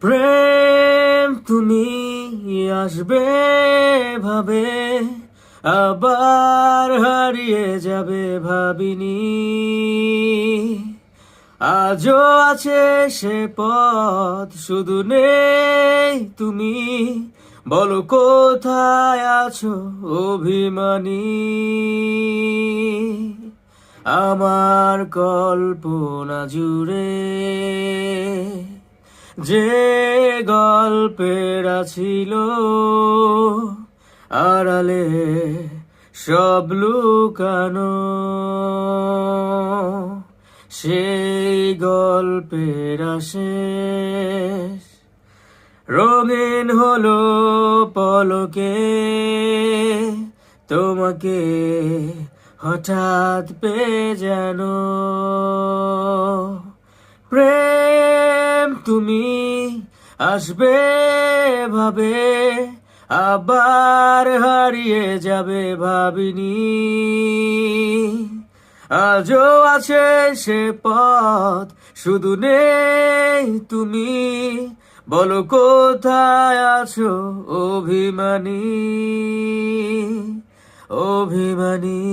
প্রেম তুমি আসবে ভাবে, আবার হারিয়ে যাবে ভাবিনি। আজও আছে সে পথ, শুধু নেই তুমি। বলো কোথায় আছো অভিমানী? আমার কল্পনা জুড়ে যে গল্পের ছিল, আড়ালে সব লুকানো, সেই গল্পের শেষ রঙিন হলো পলকে তোমাকে হঠাৎ পেয়ে যেন। প্রেম তুমি আসবে ভাবে, আবার হারিয়ে যাবে ভাবিনি। আজও আছে সে পথ, শুধু নেই তুমি। বলো কোথায় আছো অভিমানী, অভিমানী।